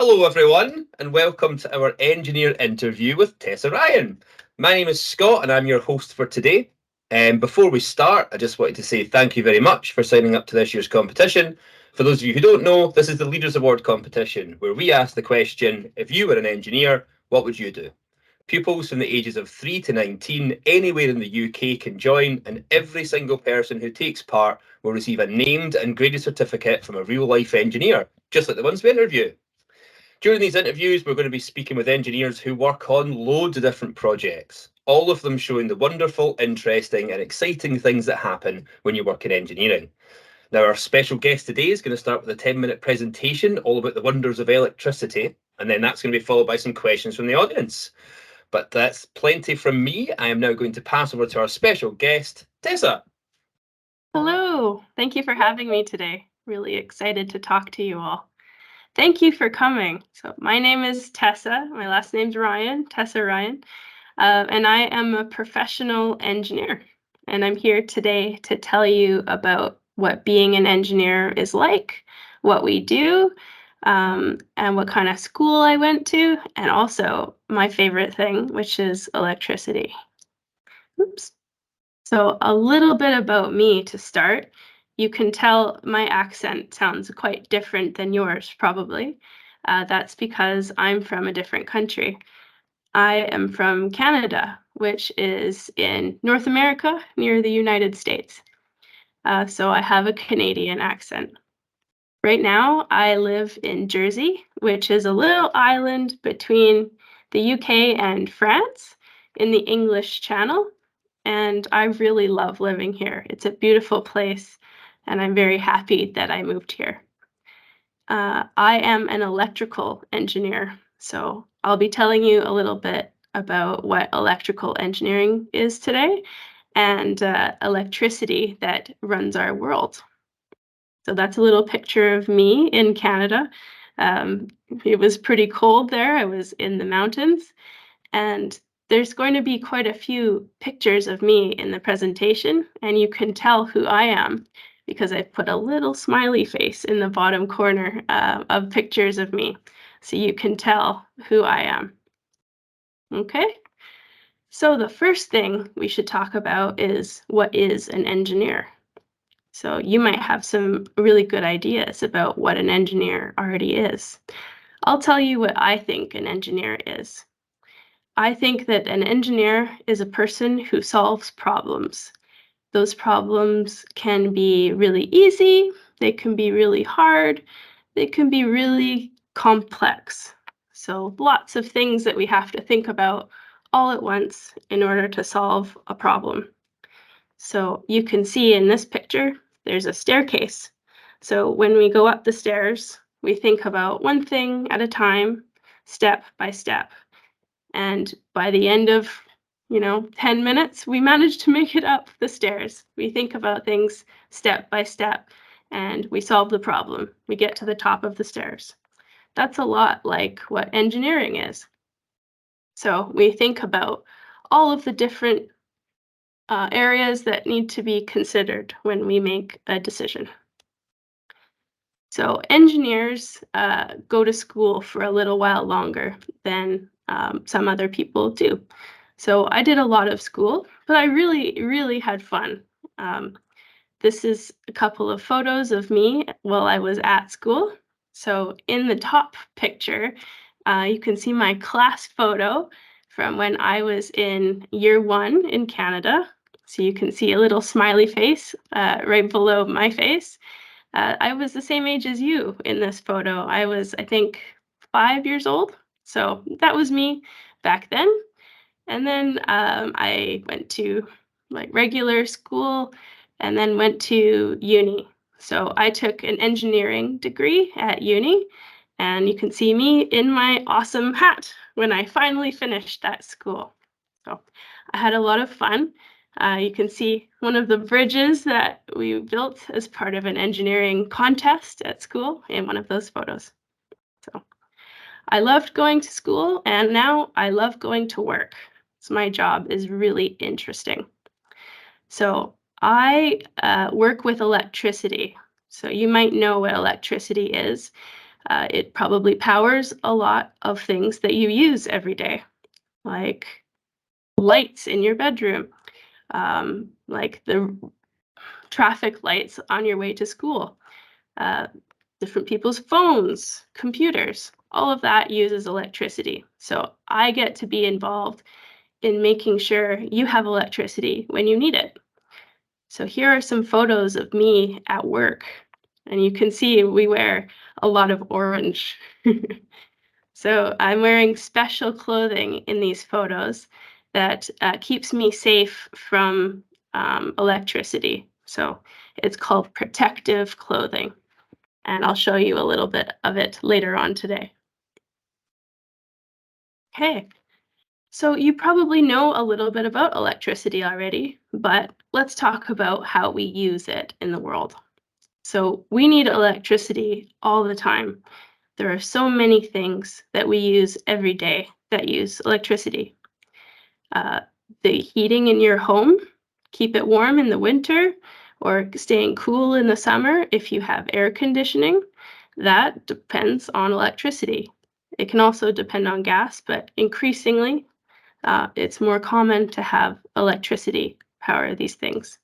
Hello everyone and welcome to our engineer interview with Tessa Ryan. My name is Scott and I'm your host for today. And before we start, I just wanted to say thank you very much for signing up to this year's competition. For those of you who don't know, this is the Leaders Award competition where we ask the question, if you were an engineer, what would you do? Pupils from the ages of 3 to 19 anywhere in the UK can join, and every single person who takes part will receive a named and graded certificate from a real-life engineer, just like the ones we interview. During these interviews, we're going to be speaking with engineers who work on loads of different projects, all of them showing the wonderful, interesting and exciting things that happen when you work in engineering. Now, our special guest today is going to start with a 10-minute presentation all about the wonders of electricity, and then that's going to be followed by some questions from the audience. But that's plenty from me. I am now going to pass over to our special guest, Tessa. Hello, thank you for having me today. Really excited to talk to you all. Thank you for coming. So my name is Tessa. My last name's Ryan, Tessa Ryan, and I am a professional engineer. And I'm here today to tell you about what being an engineer is like, what we do, and what kind of school I went to, and also my favorite thing, which is electricity. Oops. So a little bit about me to start. You can tell my accent sounds quite different than yours, probably. That's because I'm from a different country. I am from Canada, which is in North America, near the United States. So I have a Canadian accent. Right now, I live in Jersey, which is a little island between the UK and France in the English Channel. And I really love living here. It's a beautiful place, and I'm very happy that I moved here. I am an electrical engineer, so I'll be telling you a little bit about what electrical engineering is today and electricity that runs our world. So that's a little picture of me in Canada. It was pretty cold there. I was in the mountains, and there's going to be quite a few pictures of me in the presentation, and you can tell who I am because I put a little smiley face in the bottom corner of pictures of me, so you can tell who I am. Okay? So the first thing we should talk about is what is an engineer? So you might have some really good ideas about what an engineer already is. I'll tell you what I think an engineer is. I think that an engineer is a person who solves problems. Those problems can be really easy, they can be really hard, they can be really complex. So lots of things that we have to think about all at once in order to solve a problem. So you can see in this picture, there's a staircase. So when we go up the stairs, we think about one thing at a time, step by step. And by the end of, 10 minutes, we manage to make it up the stairs. We think about things step by step and we solve the problem. We get to the top of the stairs. That's a lot like what engineering is. So we think about all of the different areas that need to be considered when we make a decision. So engineers go to school for a little while longer than some other people do. So I did a lot of school, but I really, really had fun. This is a couple of photos of me while I was at school. So in the top picture, you can see my class photo from when I was in year 1 in Canada. So you can see a little smiley face right below my face. I was the same age as you in this photo. I was, I think, 5 years old. So that was me back then. And then I went to regular school and then went to uni. So I took an engineering degree at uni, and you can see me in my awesome hat when I finally finished that school. So I had a lot of fun. You can see one of the bridges that we built as part of an engineering contest at school in one of those photos. So I loved going to school, and now I love going to work. So my job is really interesting. So I work with electricity. So you might know what electricity is. It probably powers a lot of things that you use every day, like lights in your bedroom, like the traffic lights on your way to school, uh, different people's phones, computers, all of that uses electricity. So I get to be involved in making sure you have electricity when you need it. So here are some photos of me at work, and you can see we wear a lot of orange. So I'm wearing special clothing in these photos that keeps me safe from electricity. So it's called protective clothing, and I'll show you a little bit of it later on today. Okay, so you probably know a little bit about electricity already, but let's talk about how we use it in the world. So we need electricity all the time. There are so many things that we use every day that use electricity. Uh, the heating in your home, keep it warm in the winter, or staying cool in the summer if you have air conditioning, that depends on electricity. It can also depend on gas, but increasingly, it's more common to have electricity power these things.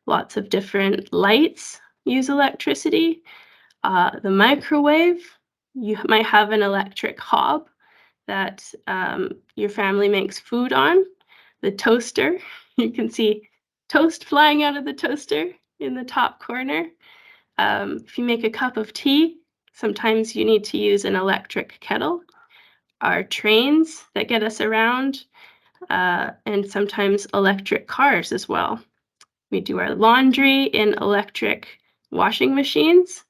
Lots of different lights use electricity. The microwave, you might have an electric hob that your family makes food on. The toaster, you can see toast flying out of the toaster in the top corner. If you make a cup of tea, sometimes you need to use an electric kettle. Our trains that get us around, and sometimes electric cars as well. We do our laundry in electric washing machines.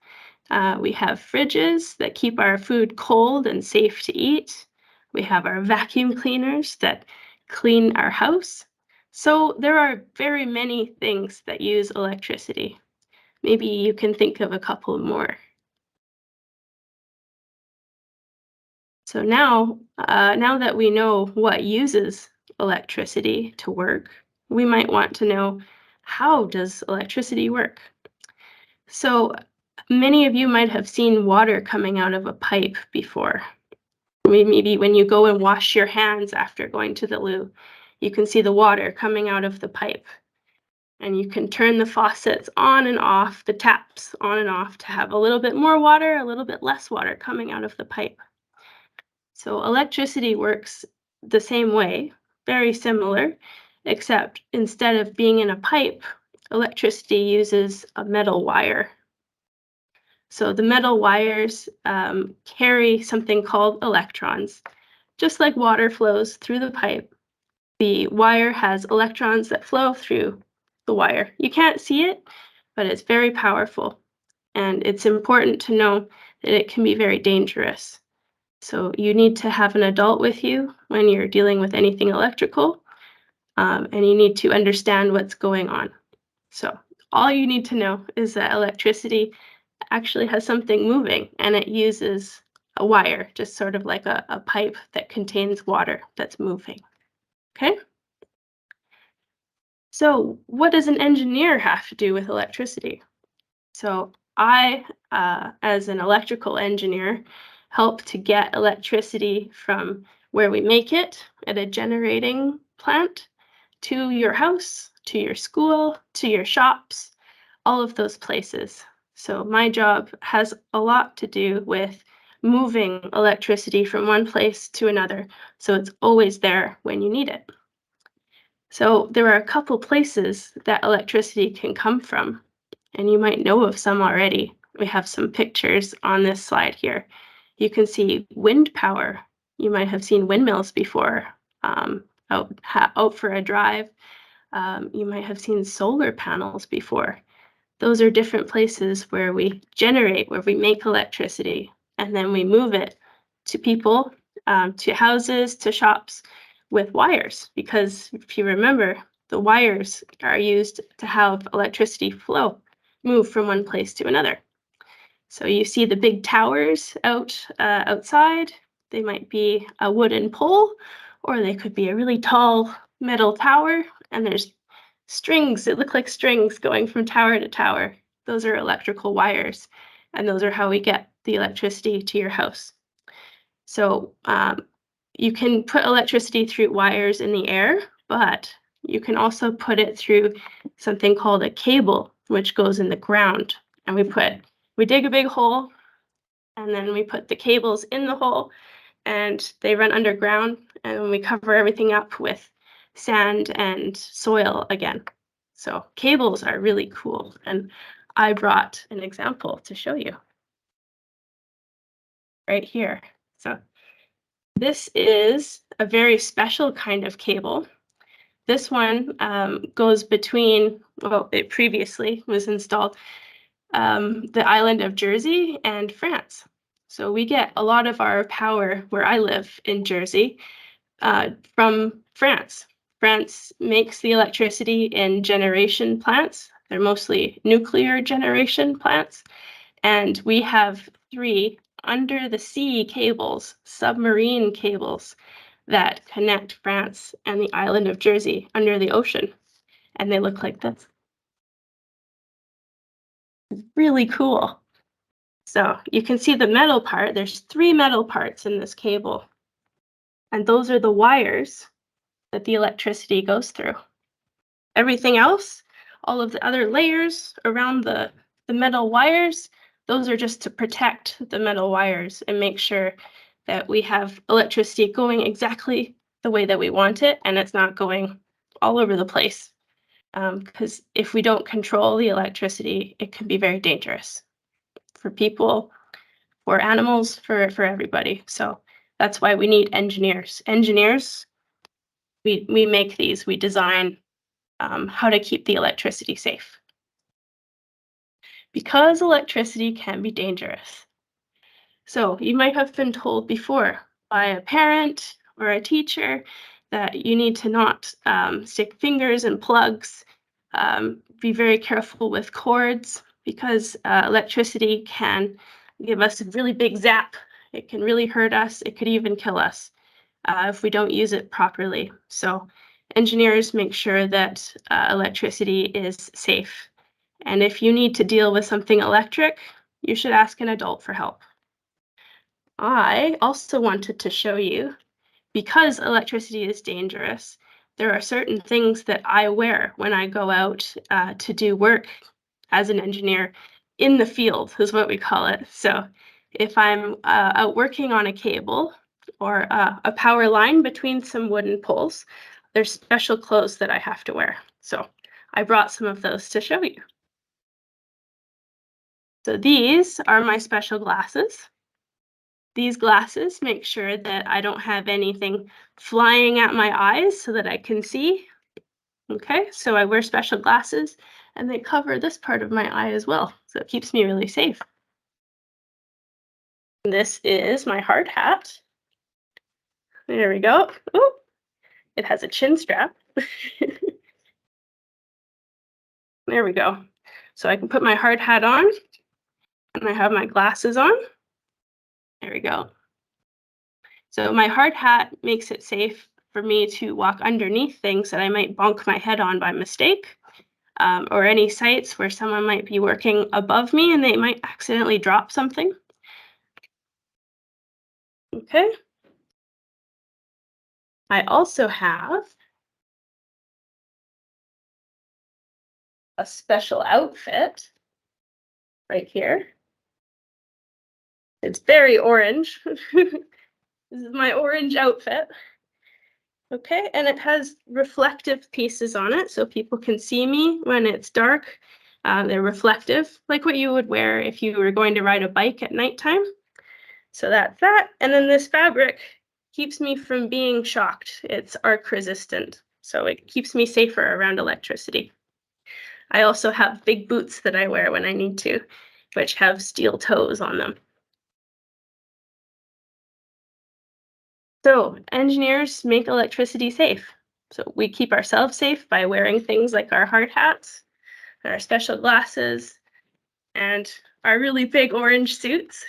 We have fridges that keep our food cold and safe to eat. We have our vacuum cleaners that clean our house. So there are very many things that use electricity. Maybe you can think of a couple more. So now that we know what uses electricity to work, we might want to know, how does electricity work? So many of you might have seen water coming out of a pipe before. Maybe when you go and wash your hands after going to the loo, you can see the water coming out of the pipe. And you can turn the faucets on and off, the taps on and off, to have a little bit more water, a little bit less water coming out of the pipe. So electricity works the same way, very similar, except instead of being in a pipe, electricity uses a metal wire. So the metal wires carry something called electrons. Just like water flows through the pipe, the wire has electrons that flow through the wire. You can't see it, but it's very powerful. And it's important to know that it can be very dangerous. So you need to have an adult with you when you're dealing with anything electrical, and you need to understand what's going on. So all you need to know is that electricity actually has something moving, and it uses a wire, just sort of like a pipe that contains water that's moving. Okay? So what does an engineer have to do with electricity? So I, as an electrical engineer, help to get electricity from where we make it at a generating plant to your house, to your school, to your shops, all of those places. So my job has a lot to do with moving electricity from one place to another, so it's always there when you need it. So there are a couple places that electricity can come from, and you might know of some already. We have some pictures on this slide here. You can see wind power. You might have seen windmills before, out for a drive. You might have seen solar panels before. Those are different places where we generate, where we make electricity, and then we move it to people, to houses, to shops with wires. Because if you remember, the wires are used to have electricity flow, move from one place to another. So you see the big towers outside. They might be a wooden pole, or they could be a really tall metal tower, and there's strings. It look like strings going from tower to tower. Those are electrical wires. and those are how we get the electricity to your house. So you can put electricity through wires in the air, but you can also put it through something called a cable, which goes in the ground. And we dig a big hole, and then we put the cables in the hole, and they run underground, and we cover everything up with sand and soil again. So cables are really cool, and I brought an example to show you right here. So this is a very special kind of cable. This one goes between, well, it previously was installed the island of Jersey and France. So we get a lot of our power where I live in Jersey from France. France makes the electricity in generation plants. They're mostly nuclear generation plants. And we have 3 under the sea cables, submarine cables, that connect France and the island of Jersey under the ocean. And they look like this. Really cool. So you can see the metal part. There's 3 metal parts in this cable. And those are the wires that the electricity goes through. Everything else, all of the other layers around the metal wires, those are just to protect the metal wires and make sure that we have electricity going exactly the way that we want it, and it's not going all over the place. Because if we don't control the electricity, it can be very dangerous for people, for animals, for everybody. So that's why we need engineers. Engineers, we make these, we design how to keep the electricity safe. Because electricity can be dangerous. So you might have been told before by a parent or a teacher that you need to not stick fingers in plugs, be very careful with cords, because electricity can give us a really big zap. It can really hurt us. It could even kill us if we don't use it properly. So engineers make sure that electricity is safe. And if you need to deal with something electric, you should ask an adult for help. I also wanted to show you, because electricity is dangerous, there are certain things that I wear when I go out to do work as an engineer in the field, is what we call it. So if I'm out working on a cable or a power line between some wooden poles, there's special clothes that I have to wear. So I brought some of those to show you. So these are my special glasses. These glasses make sure that I don't have anything flying at my eyes so that I can see. Okay, so I wear special glasses and they cover this part of my eye as well. So it keeps me really safe. This is my hard hat. There we go. Ooh, it has a chin strap. There we go. So I can put my hard hat on and I have my glasses on. There we go. So my hard hat makes it safe for me to walk underneath things that I might bonk my head on by mistake, or any sites where someone might be working above me and they might accidentally drop something. Okay. I also have a special outfit right here. It's very orange. This is my orange outfit. Okay, and it has reflective pieces on it so people can see me when it's dark. They're reflective, like what you would wear if you were going to ride a bike at nighttime. So that's that. And then this fabric keeps me from being shocked. It's arc resistant, so it keeps me safer around electricity. I also have big boots that I wear when I need to, which have steel toes on them. So engineers make electricity safe. So we keep ourselves safe by wearing things like our hard hats, our special glasses, and our really big orange suits.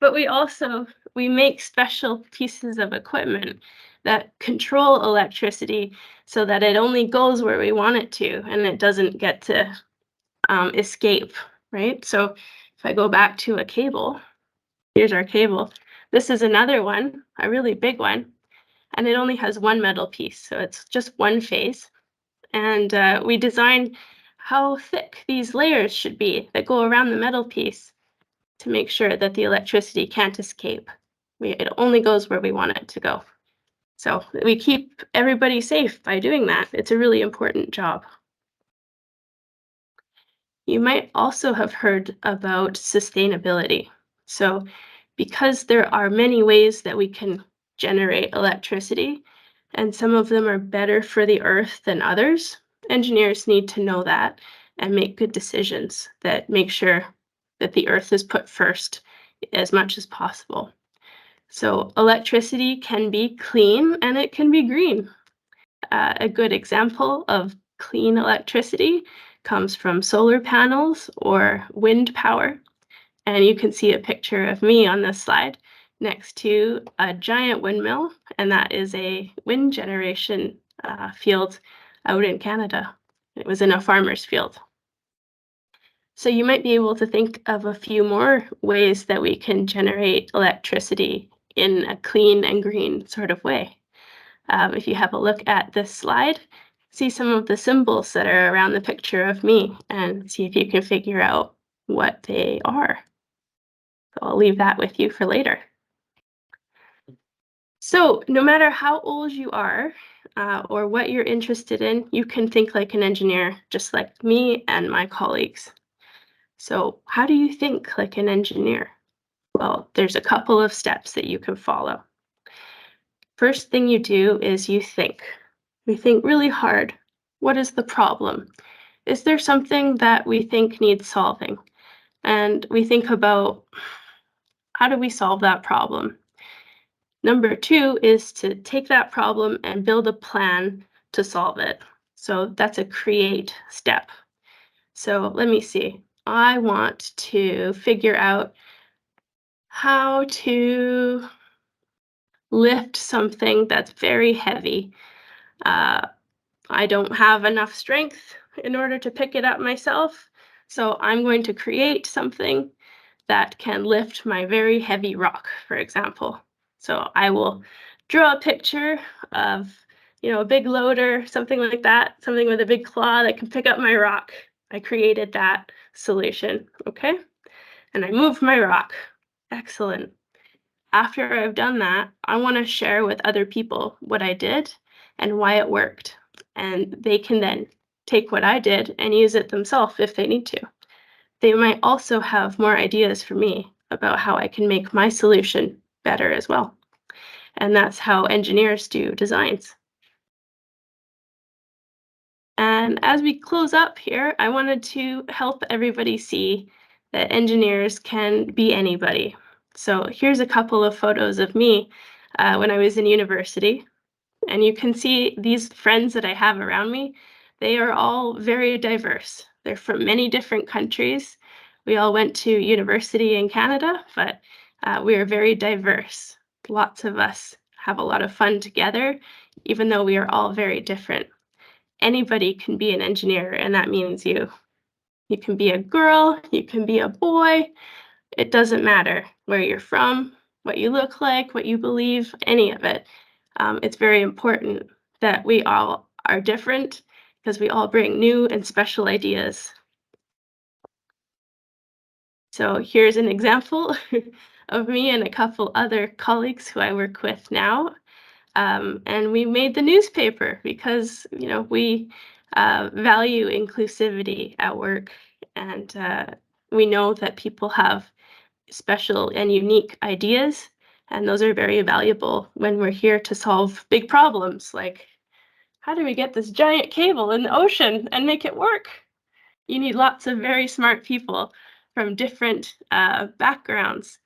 But we make special pieces of equipment that control electricity so that it only goes where we want it to and it doesn't get to escape, right? So If I go back to a cable, here's our cable. This is another one, a really big one, and it only has one metal piece, so it's just one phase. And we design how thick these layers should be that go around the metal piece to make sure that the electricity can't escape. It only goes where we want it to go. So we keep everybody safe by doing that. It's a really important job. You might also have heard about sustainability. So because there are many ways that we can generate electricity, and some of them are better for the earth than others, engineers need to know that and make good decisions that make sure that the earth is put first as much as possible. So electricity can be clean and it can be green. A good example of clean electricity comes from solar panels or wind power. And you can see a picture of me on this slide next to a giant windmill, and that is a wind generation field out in Canada. It was in a farmer's field. So you might be able to think of a few more ways that we can generate electricity in a clean and green sort of way. If you have a look at this slide, see some of the symbols that are around the picture of me and see if you can figure out what they are. So I'll leave that with you for later. So no matter how old you are or what you're interested in, you can think like an engineer, just like me and my colleagues. So how do you think like an engineer? Well, there's a couple of steps that you can follow. First thing you do is you think. We think really hard. What is the problem? Is there something that we think needs solving? And we think about how do we solve that problem? Number two is to take that problem and build a plan to solve it. So that's a create step. So let me see. I want to figure out how to lift something that's very heavy. I don't have enough strength in order to pick it up myself. So I'm going to create something that can lift my very heavy rock, for example. So I will draw a picture of, a big loader, something like that, something with a big claw that can pick up my rock. I created that solution, okay? And I moved my rock. Excellent. After I've done that, I want to share with other people what I did and why it worked. And they can then take what I did and use it themselves if they need to. They might also have more ideas for me about how I can make my solution better as well. And that's how engineers do designs. And as we close up here, I wanted to help everybody see that engineers can be anybody. So here's a couple of photos of me when I was in university. And you can see these friends that I have around me, they are all very diverse. They're from many different countries. We all went to university in Canada, but we are very diverse. Lots of us have a lot of fun together, even though we are all very different. Anybody can be an engineer, and that means you. You can be a girl, you can be a boy. It doesn't matter where you're from, what you look like, what you believe, any of it. It's very important that we all are different because we all bring new and special ideas. So here's an example of me and a couple other colleagues who I work with now. And we made the newspaper because, we value inclusivity at work. And we know that people have special and unique ideas. And those are very valuable when we're here to solve big problems like how do we get this giant cable in the ocean and make it work? You need lots of very smart people from different backgrounds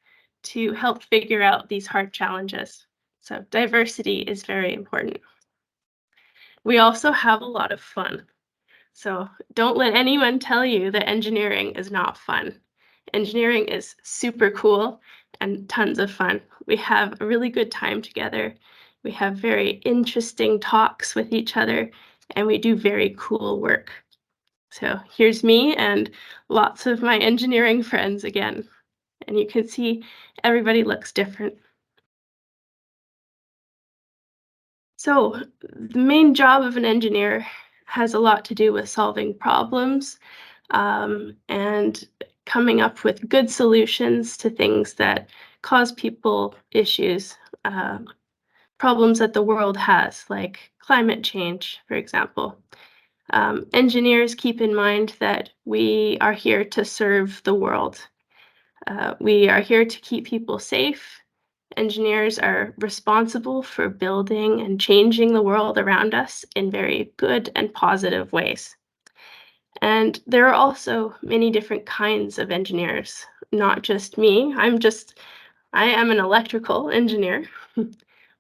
to help figure out these hard challenges. So diversity is very important. We also have a lot of fun. So don't let anyone tell you that engineering is not fun. Engineering is super cool and tons of fun. We have a really good time together. We have very interesting talks with each other, and we do very cool work. So here's me and lots of my engineering friends again. And you can see everybody looks different. So the main job of an engineer has a lot to do with solving problems and coming up with good solutions to things that cause people issues, problems that the world has, like climate change, for example. Engineers keep in mind that we are here to serve the world. We are here to keep people safe. Engineers are responsible for building and changing the world around us in very good and positive ways. And there are also many different kinds of engineers, not just me. I am an electrical engineer,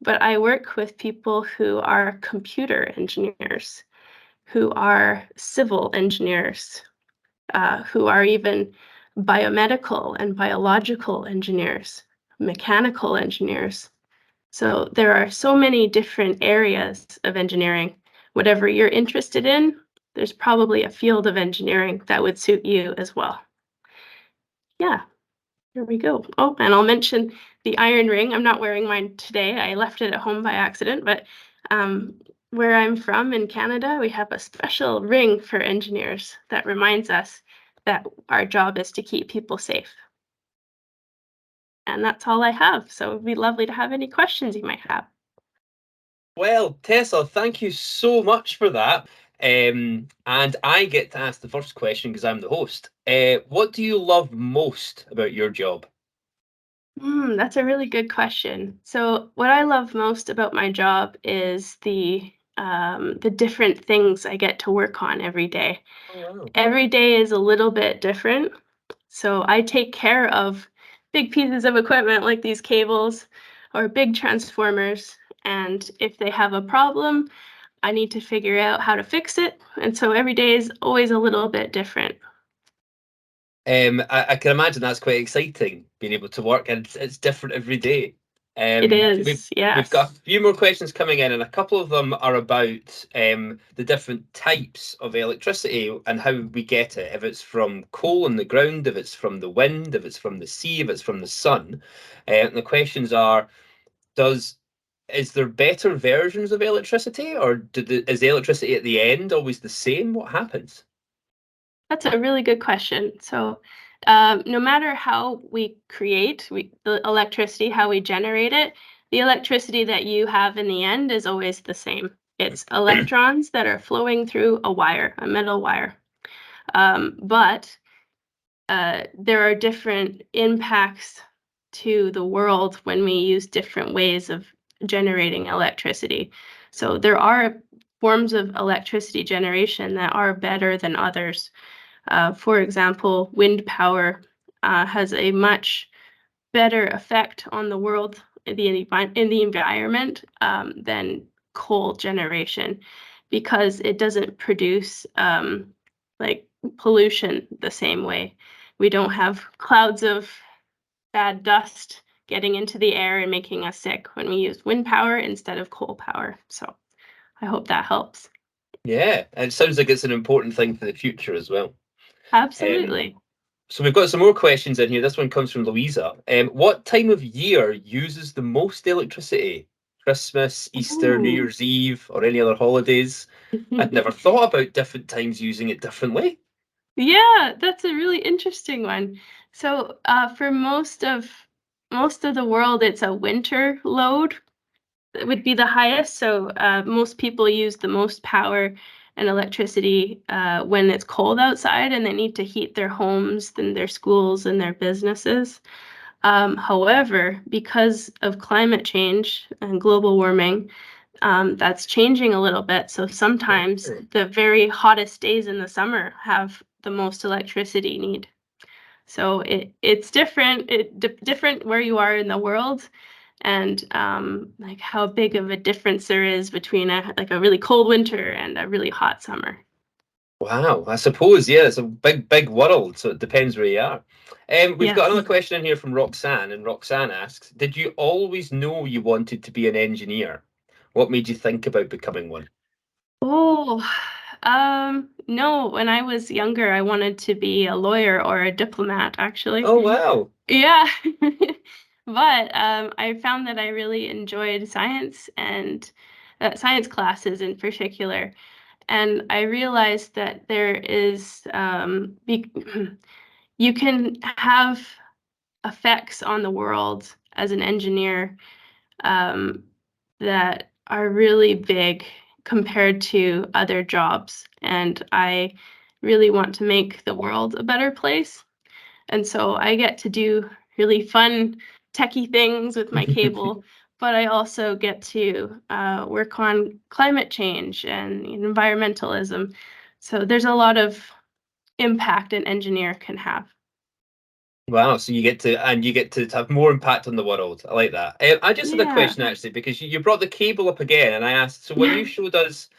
but I work with people who are computer engineers, who are civil engineers, who are even biomedical and biological engineers, mechanical engineers. So there are so many different areas of engineering. Whatever you're interested in, there's probably a field of engineering that would suit you as well. Yeah, here we go. Oh, and I'll mention the iron ring. I'm not wearing mine today. I left it at home by accident, but um, where I'm from in Canada, we have a special ring for engineers that reminds us that our job is to keep people safe. And that's all I have. So it'd be lovely to have any questions you might have. Well, Tessa, thank you so much for that. And I get to ask the first question because I'm the host. What do you love most about your job? That's a really good question. So, what I love most about my job is the different things I get to work on every day. Oh, wow. Every day is a little bit different. So, I take care of big pieces of equipment like these cables or big transformers. And if they have a problem, I need to figure out how to fix it. And so every day is always a little bit different. I can imagine that's quite exciting, being able to work, and it's different every day. It We've is, we've got a yes. few more questions coming in, and a couple of them are about the different types of electricity and how we get it. If it's from coal in the ground, if it's from the wind, if it's from the sea, if it's from the sun. And the questions are: Does is there better versions of electricity, or is the electricity at the end always the same? What happens? That's a really good question. So, no matter how we create the electricity, how we generate it, the electricity that you have in the end is always the same. It's electrons that are flowing through a wire, a metal wire. But there are different impacts to the world when we use different ways of generating electricity. So there are forms of electricity generation that are better than others. For example, wind power has a much better effect on the world in the environment than coal generation because it doesn't produce like pollution the same way. We don't have clouds of bad dust getting into the air and making us sick when we use wind power instead of coal power. So I hope that helps. Yeah, and it sounds like it's an important thing for the future as well. Um, Absolutely. so we've got some more questions in here. This one comes from Louisa. What time of year uses the most electricity? Christmas, Easter, New Ooh. Year's Eve, or any other holidays? I'd never thought about different times using it differently. Yeah, that's a really interesting one. So, for most of the world, it's a winter load that would be the highest. So, most people use the most power and electricity when it's cold outside and they need to heat their homes and their schools and their businesses. However, because of climate change and global warming, that's changing a little bit. So sometimes the very hottest days in the summer have the most electricity need. So it's different. Different where you are in the world, and like how big of a difference there is between a really cold winter and a really hot summer. Wow, I suppose, yeah, it's a big, big world, so it depends where you are. We've got another Yes. question in here from Roxanne, and Roxanne asks, did you always know you wanted to be an engineer? What made you think about becoming one? Oh. No, when I was younger, I wanted to be a lawyer or a diplomat, actually. Oh, wow. Yeah. But I found that I really enjoyed science and science classes in particular. And I realized that there is, you can have effects on the world as an engineer um, that are really big compared to other jobs. And I really want to make the world a better place. And so I get to do really fun, techie things with my cable, but I also get to work on climate change and environmentalism. So there's a lot of impact an engineer can have. Wow, so you get to have more impact on the world. I like that. I just had a Yeah. question actually because you brought the cable up again, and I asked. So when you showed us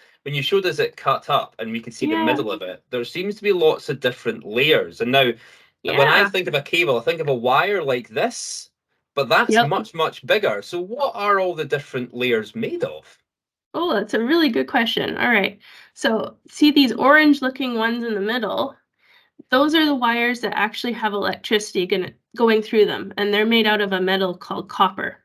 it cut up, and we could see the Yeah. middle of it, there seems to be lots of different layers. And now, when I Yeah. think of a cable, I think of a wire like this, but that's Yep. much bigger. So what are all the different layers made of? Oh, that's a really good question. All right. So see these orange looking ones in the middle? Those are the wires that actually have electricity going through them, and they're made out of a metal called copper.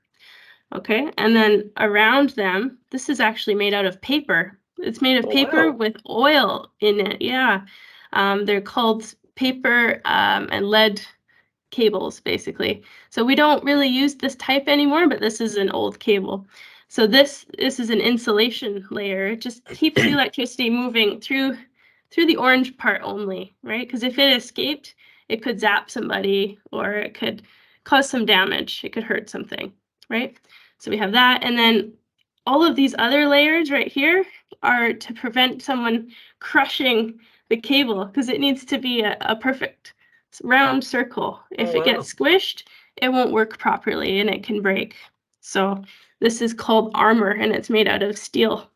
Okay, and then around them, this is actually made out of paper. It's made of Oh paper wow! with oil in it. Yeah, they're called paper and lead cables, basically. So we don't really use this type anymore, but this is an old cable. So this is an insulation layer. It just keeps the electricity moving through the orange part only, right? Because if it escaped, it could zap somebody or it could cause some damage. It could hurt something, right? So we have that, and then all of these other layers right here are to prevent someone crushing the cable because it needs to be a perfect round circle. Oh If it wow! gets squished, it won't work properly and it can break. So this is called armor and it's made out of steel.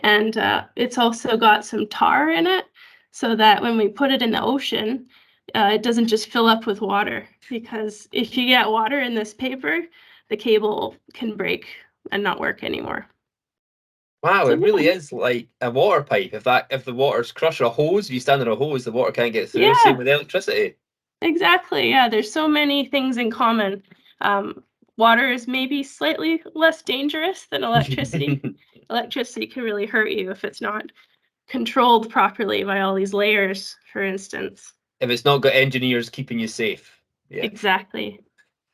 And it's also got some tar in it so that when we put it in the ocean, it doesn't just fill up with water. Because if you get water in this paper, the cable can break and not work anymore. Wow, So it really yeah, is like a water pipe. If the water's crushed, or a hose, if you stand on a hose, the water can't get through. Same yeah, with electricity. exactly. Yeah, there's so many things in common. Water is maybe slightly less dangerous than electricity. Electricity can really hurt you if it's not controlled properly by all these layers, for instance. If it's not got engineers keeping you safe. Yeah. Exactly.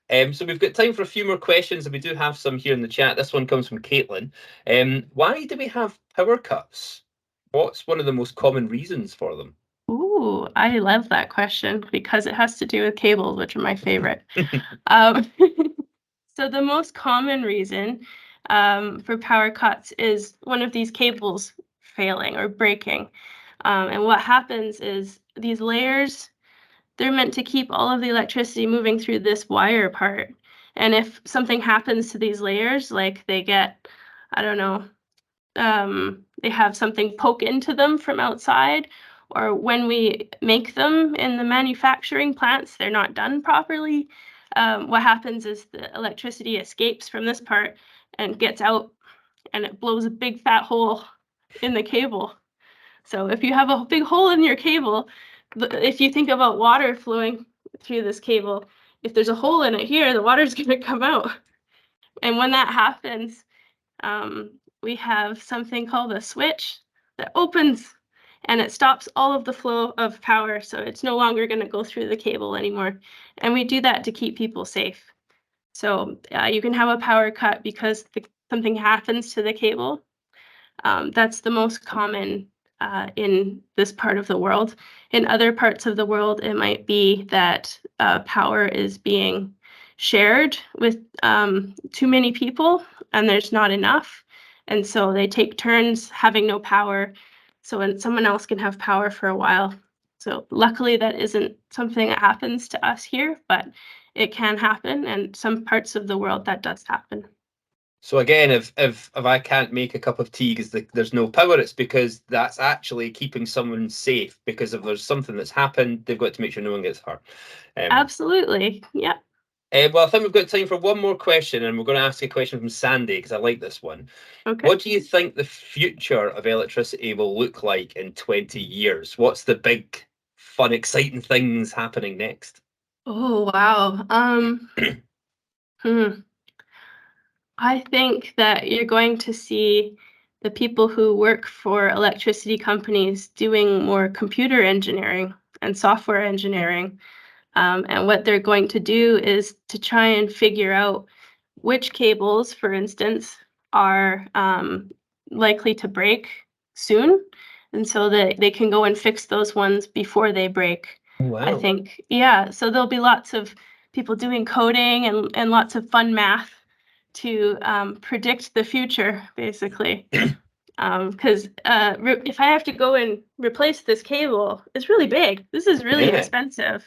So we've got time for a few more questions, and we do have some here in the chat. This one comes from Caitlin. Why do we have power cuts? What's one of the most common reasons for them? Ooh, I love that question because it has to do with cables, which are my favorite. Um, so the most common reason for power cuts is one of these cables failing or breaking. And what happens is these layers, they're meant to keep all of the electricity moving through this wire part. And if something happens to these layers, like they get, I don't know, they have something poke into them from outside, or when we make them in the manufacturing plants, they're not done properly. What happens is the electricity escapes from this part and gets out, and it blows a big fat hole in the cable. So if you have a big hole in your cable, if you think about water flowing through this cable, if there's a hole in it here, the water's going to come out. And when that happens, um, we have something called a switch that opens and it stops all of the flow of power. So it's no longer going to go through the cable anymore. And we do that to keep people safe. So you can have a power cut because something happens to the cable. That's the most common in this part of the world. In other parts of the world, it might be that power is being shared with too many people and there's not enough. And so they take turns having no power so when someone else can have power for a while. So luckily that isn't something that happens to us here, but it can happen. And some parts of the world that does happen. So again, if I can't make a cup of tea because there's no power, it's because that's actually keeping someone safe. Because if there's something that's happened, they've got to make sure no one gets hurt. Um, Absolutely. Yeah. Well, I think we've got time for one more question, and we're going to ask a question from Sandy because I like this one. Okay. What do you think the future of electricity will look like in 20 years? What's the big, fun, exciting things happening next? Oh, wow. Hmm. I think that you're going to see the people who work for electricity companies doing more computer engineering and software engineering. And what they're going to do is to try and figure out which cables, for instance, are likely to break soon. And so that they can go and fix those ones before they break. I Wow. think, yeah. So there'll be lots of people doing coding and lots of fun math to predict the future, basically. Because if I have to go and replace this cable, it's really big. This is really Yeah. expensive.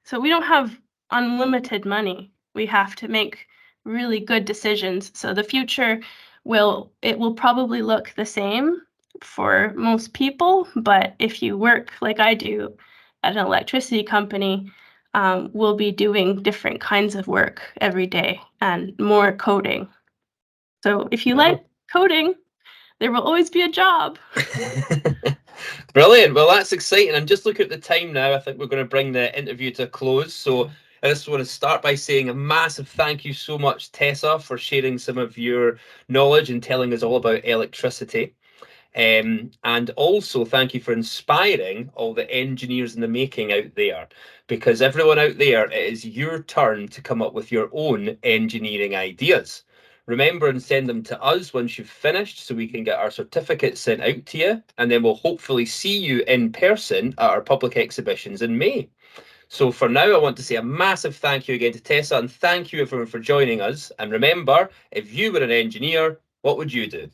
So we don't have unlimited money. We have to make really good decisions. So the future will probably look the same for most people, but if you work like I do at an electricity company, we'll be doing different kinds of work every day and more coding. So if you Wow. like coding, there will always be a job. Brilliant. Well, that's exciting. And just look at the time now. I think we're going to bring the interview to a close. So I just want to start by saying a massive thank you so much, Tessa, for sharing some of your knowledge and telling us all about electricity. And also thank you for inspiring all the engineers in the making out there, because everyone out there, it is your turn to come up with your own engineering ideas. Remember and send them to us once you've finished so we can get our certificates sent out to you, and then we'll hopefully see you in person at our public exhibitions in May. So for now, I want to say a massive thank you again to Tessa, and thank you everyone for joining us. And remember, if you were an engineer, what would you do?